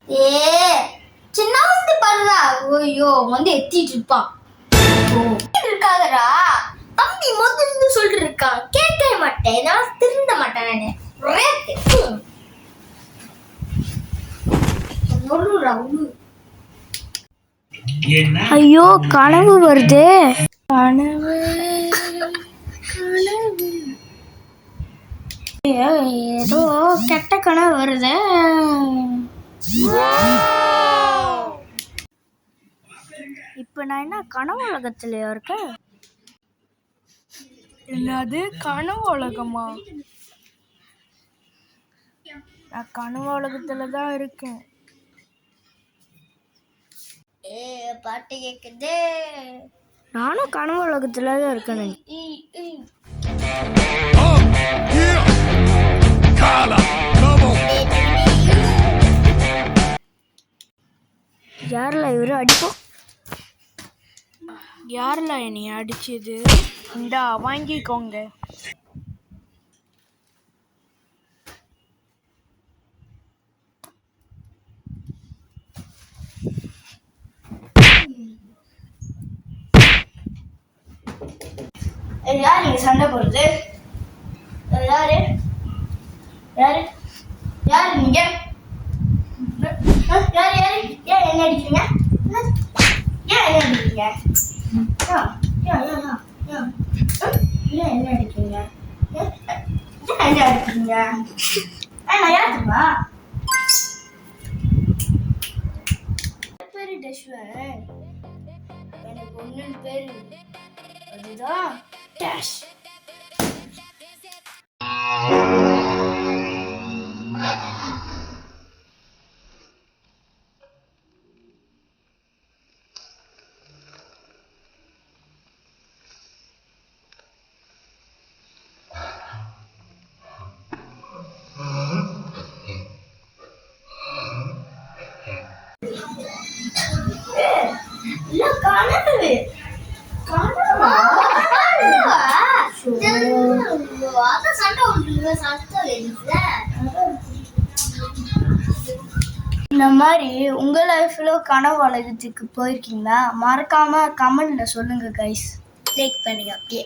ஏ சின்ன வந்து பாருடா. ஐயோ வந்து எத்திட்டு இருப்பான். இருக்காதடா தம்பி முதல்ல சொல்லிட்டு இருக்கான். கேட்கவே மாட்டேன். நான் திருந்த மாட்டேன். ஐயோ கனவு வருது. கனவு கனவு ஏதோ கெட்ட கனவு வருது. இப்ப நான் என்ன கனவு உலகத்திலயா இருக்கேன்? என்னது கனவு உலகமா? நான் கனவு உலகத்துல தான் இருக்கேன். பாட்டு கேக்குது. நானும் கனவு உலகத்துல தான் இருக்கேன். யாரில் இவரு அடிப்போம்? யாரில் என்னைய அடிச்சது? இந்தா வாங்கிக்கோங்க. யார் நீங்க சண்டை போடுறது? யாரு யாரு யாரு நீங்க? யாரு யாரு? ஏன் என்ன அடிக்கிறீங்க? ஏன் என்ன அடிக்கிறீங்க? ஏன் என்ன அடிக்கிறீங்க? ஏன் என்ன அடிக்கிறீங்க? நான் யாருமா பேரு டேஷ்வன். எனக்கு ஒன்னு பேரு அதுதான் டேஷ். கனவு இந்த மாதிரி உங்க லைஃப்ல கனவு உலகத்துக்கு போயிருக்கீங்களா? மறக்காம கமெண்ட்ல சொல்லுங்க கைஸ். லைக் பண்ணுங்க அப்படியே.